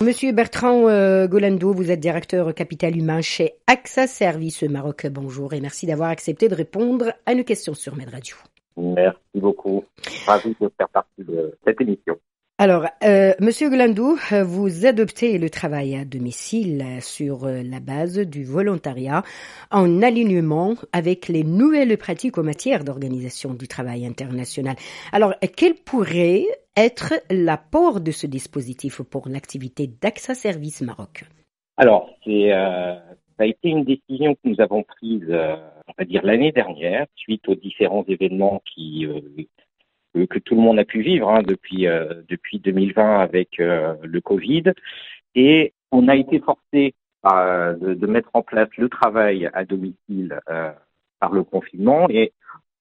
Monsieur Bertrand Golando, vous êtes directeur capital humain chez AXA Service Maroc. Bonjour et merci d'avoir accepté de répondre à nos questions sur Med Radio. Merci beaucoup. Ravi de faire partie de cette émission. Alors, Monsieur Golando, vous adoptez le travail à domicile sur la base du volontariat en alignement avec les nouvelles pratiques en matière d'organisation du travail international. Alors, quel pourrait être l'apport de ce dispositif pour l'activité d'AXA Service Maroc? Alors, ça a été une décision que nous avons prise, on va dire l'année dernière, suite aux différents événements que tout le monde a pu vivre depuis 2020 avec le Covid. Et on a été forcé de mettre en place le travail à domicile par le confinement. Et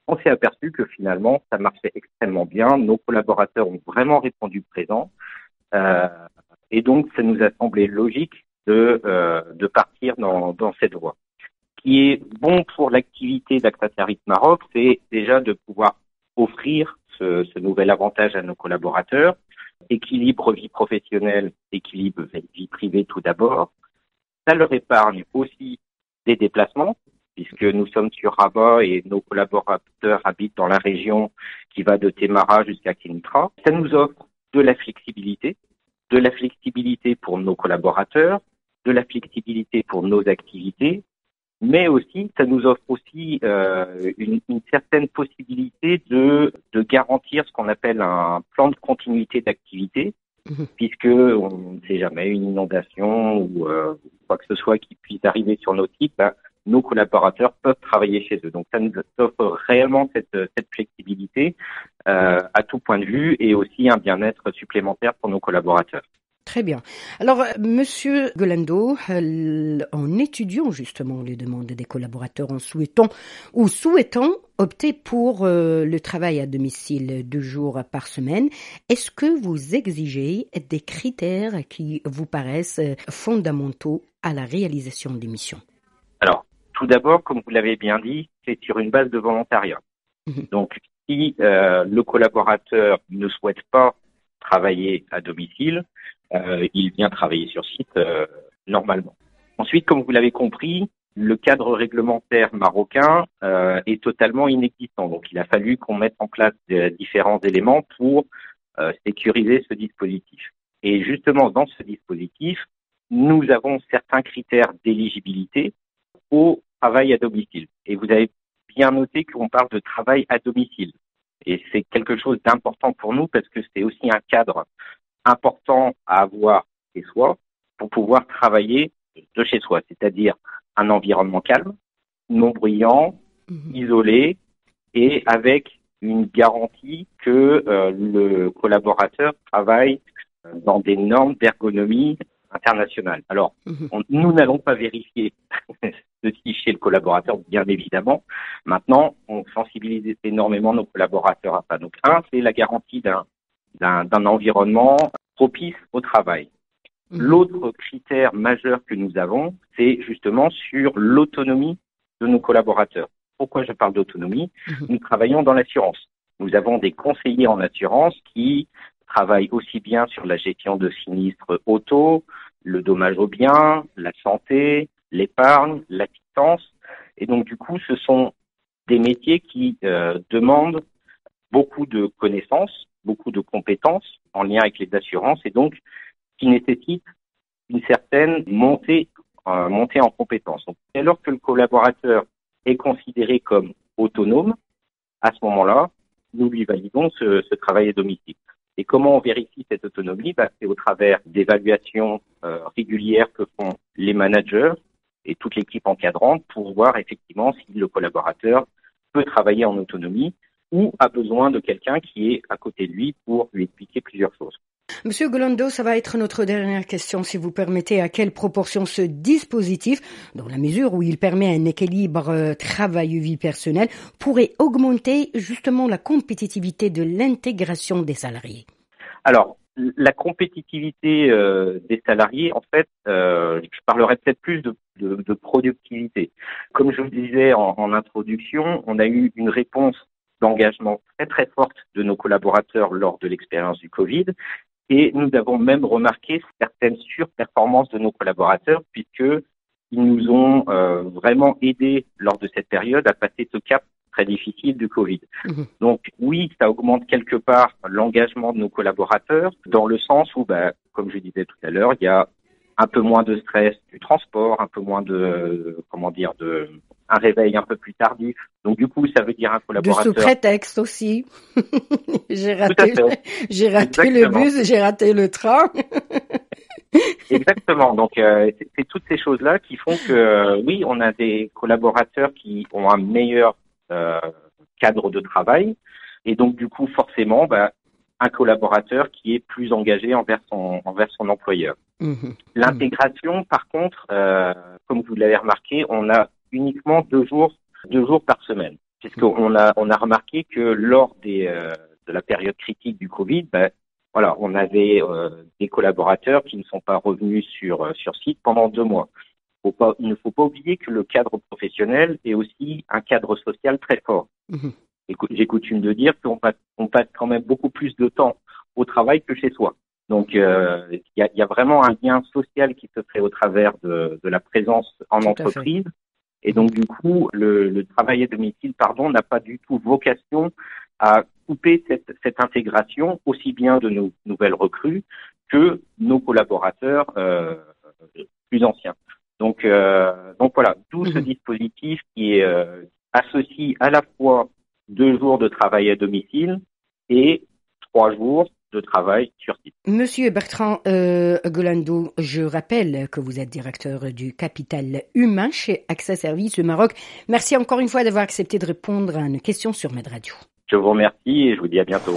on s'est aperçu que finalement, ça marchait extrêmement bien. Nos collaborateurs ont vraiment répondu présent. Et donc, ça nous a semblé logique de partir dans cette voie. Ce qui est bon pour l'activité d'AXA Service Maroc, c'est déjà de pouvoir offrir ce nouvel avantage à nos collaborateurs. Équilibre vie professionnelle, équilibre vie privée tout d'abord. Ça leur épargne aussi des déplacements, puisque nous sommes sur Rabat et nos collaborateurs habitent dans la région qui va de Témara jusqu'à Kénitra. Ça nous offre de la flexibilité pour nos collaborateurs, de la flexibilité pour nos activités, mais aussi, ça nous offre aussi une certaine possibilité de garantir ce qu'on appelle un plan de continuité d'activité, puisque on ne sait jamais une inondation ou quoi que ce soit qui puisse arriver sur nos sites, nos collaborateurs peuvent travailler chez eux. Donc, ça nous offre réellement cette flexibilité à tout point de vue et aussi un bien-être supplémentaire pour nos collaborateurs. Très bien. Alors, Monsieur Golando, en étudiant justement les demandes des collaborateurs, en souhaitant opter pour le travail à domicile 2 jours par semaine, est-ce que vous exigez des critères qui vous paraissent fondamentaux à la réalisation des missions? Alors, tout d'abord, comme vous l'avez bien dit, c'est sur une base de volontariat. Donc, si le collaborateur ne souhaite pas travailler à domicile, il vient travailler sur site normalement. Ensuite, comme vous l'avez compris, le cadre réglementaire marocain est totalement inexistant. Donc, il a fallu qu'on mette en place différents éléments pour sécuriser ce dispositif. Et justement, dans ce dispositif, nous avons certains critères d'éligibilité au travail à domicile. Et vous avez bien noté qu'on parle de travail à domicile. Et c'est quelque chose d'important pour nous parce que c'est aussi un cadre important à avoir chez soi pour pouvoir travailler de chez soi, c'est-à-dire un environnement calme, non bruyant, isolé et avec une garantie que le collaborateur travaille dans des normes d'ergonomie internationales. Alors, nous n'allons pas vérifier ceci chez le collaborateur, bien évidemment. Maintenant, on sensibilise énormément nos collaborateurs à ça. Donc, c'est la garantie d'un environnement propice au travail. L'autre critère majeur que nous avons, c'est justement sur l'autonomie de nos collaborateurs. Pourquoi je parle d'autonomie? Nous travaillons dans l'assurance. Nous avons des conseillers en assurance qui travaillent aussi bien sur la gestion de sinistres auto, le dommage aux biens, la santé, l'épargne, l'assistance. Et donc, du coup, ce sont des métiers qui demandent beaucoup de connaissances, beaucoup de compétences en lien avec les assurances et donc qui nécessitent une certaine montée en compétences. Donc, alors que le collaborateur est considéré comme autonome, à ce moment-là, nous lui validons ce travail à domicile. Et comment on vérifie cette autonomie? C'est au travers d'évaluations régulières que font les managers et toute l'équipe encadrante pour voir effectivement si le collaborateur peut travailler en autonomie ou a besoin de quelqu'un qui est à côté de lui pour lui expliquer plusieurs choses. Monsieur Golando, ça va être notre dernière question, si vous permettez. À quelle proportion ce dispositif, dans la mesure où il permet un équilibre travail-vie personnelle, pourrait augmenter justement la compétitivité de l'intégration des salariés? Alors, la compétitivité des salariés, en fait, je parlerai peut-être plus de productivité. Comme je vous le disais en introduction, on a eu une réponse d'engagement très très forte de nos collaborateurs lors de l'expérience du Covid. Et nous avons même remarqué certaines surperformances de nos collaborateurs puisque ils nous ont vraiment aidés lors de cette période à passer ce cap très difficile du Covid. Donc oui, ça augmente quelque part l'engagement de nos collaborateurs dans le sens où, comme je disais tout à l'heure, il y a un peu moins de stress du transport, un peu moins un réveil un peu plus tardif. Donc du coup, ça veut dire un collaborateur. De sous-prétexte aussi. J'ai raté le bus, j'ai raté le train. Exactement. Donc c'est toutes ces choses-là qui font que oui, on a des collaborateurs qui ont un meilleur cadre de travail et donc du coup forcément un collaborateur qui est plus engagé envers son employeur. L'intégration, par contre, comme vous l'avez remarqué, on a uniquement deux jours par semaine, puisqu'on a remarqué que lors de la période critique du Covid, on avait des collaborateurs qui ne sont pas revenus sur site pendant 2 mois. Il ne faut pas oublier que le cadre professionnel est aussi un cadre social très fort. J'ai coutume de dire qu'on passe quand même beaucoup plus de temps au travail que chez soi. Donc, il y a vraiment un lien social qui se fait au travers de la présence en entreprise. Et donc, du coup, le travail à domicile, n'a pas du tout vocation à couper cette intégration, aussi bien de nos nouvelles recrues que nos collaborateurs plus anciens. Donc voilà, tout ce dispositif qui associe à la fois 2 jours de travail à domicile et 3 jours de travail sur site. Monsieur Bertrand Golando, je rappelle que vous êtes directeur du capital humain chez AXA Services Maroc. Merci encore une fois d'avoir accepté de répondre à une question sur Med Radio. Je vous remercie et je vous dis à bientôt.